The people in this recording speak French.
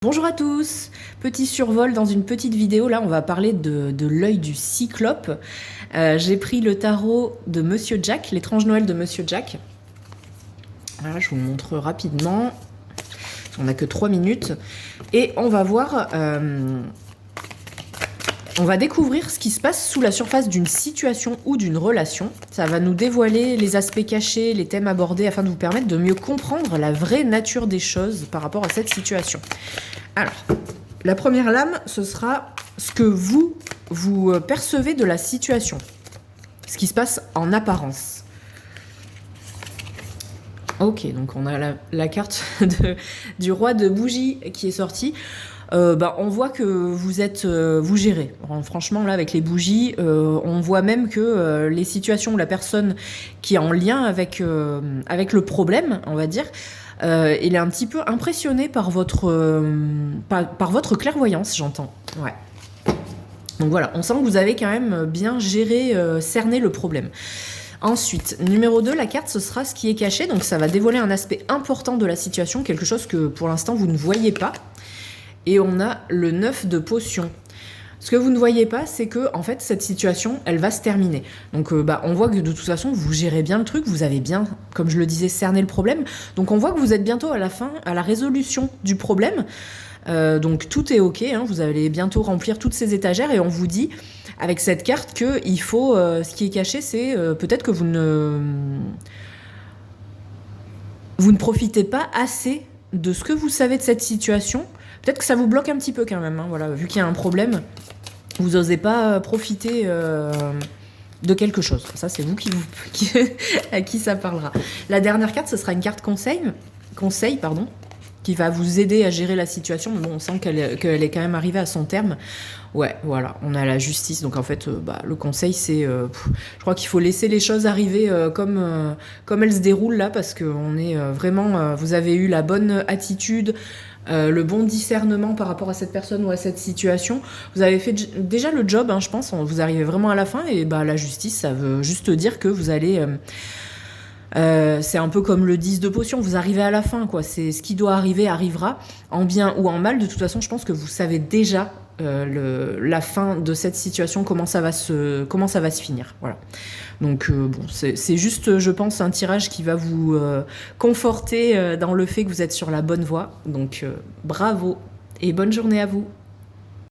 Bonjour à tous, petit survol dans une petite vidéo, là on va parler de l'œil du cyclope. J'ai pris le tarot de Monsieur Jack, l'étrange Noël de Monsieur Jack. Voilà, je vous le montre rapidement, on n'a que 3 minutes. Et on va voir, on va découvrir ce qui se passe sous la surface d'une situation ou d'une relation. Ça va nous dévoiler les aspects cachés, les thèmes abordés afin de vous permettre de mieux comprendre la vraie nature des choses par rapport à cette situation. Alors, la première lame, ce sera ce que vous percevez de la situation. Ce qui se passe en apparence. Ok, donc on a la carte du roi de bougies qui est sortie. On voit que vous gérez. Franchement, là, avec les bougies, on voit même que les situations où la personne qui est en lien avec le problème, on va dire, il est un petit peu impressionné par votre clairvoyance, j'entends. Ouais. Donc voilà, on sent que vous avez quand même bien géré, cerné le problème. Ensuite, numéro 2, la carte, ce sera ce qui est caché. Donc ça va dévoiler un aspect important de la situation, quelque chose que pour l'instant vous ne voyez pas. Et on a le 9 de potions. Ce que vous ne voyez pas, c'est que en fait cette situation, elle va se terminer. Donc on voit que de toute façon, vous gérez bien le truc, vous avez bien, comme je le disais, cerné le problème. Donc on voit que vous êtes bientôt à la fin, à la résolution du problème. Donc tout est ok, hein, vous allez bientôt remplir toutes ces étagères et on vous dit avec cette carte que il faut, ce qui est caché, c'est peut-être que vous ne profitez pas assez de ce que vous savez de cette situation. Peut-être que ça vous bloque un petit peu quand même, hein, voilà, vu qu'il y a un problème, vous n'osez pas profiter de quelque chose. Ça, c'est vous à qui ça parlera. La dernière carte, ce sera une carte conseil, qui va vous aider à gérer la situation. Mais bon, on sent qu'elle est quand même arrivée à son terme. Ouais, voilà, on a la justice. Donc en fait, le conseil, c'est... je crois qu'il faut laisser les choses arriver comme elles se déroulent là, parce que on est vraiment... vous avez eu la bonne attitude, le bon discernement par rapport à cette personne ou à cette situation. Vous avez fait déjà le job, hein, je pense. Vous arrivez vraiment à la fin. Et la justice, ça veut juste dire que vous allez... c'est un peu comme le 10 de potion, vous arrivez à la fin, quoi. C'est ce qui doit arriver arrivera, en bien ou en mal. De toute façon, je pense que vous savez déjà la fin de cette situation, comment ça va se finir. Voilà. Donc c'est juste, je pense, un tirage qui va vous conforter dans le fait que vous êtes sur la bonne voie. Donc bravo et bonne journée à vous.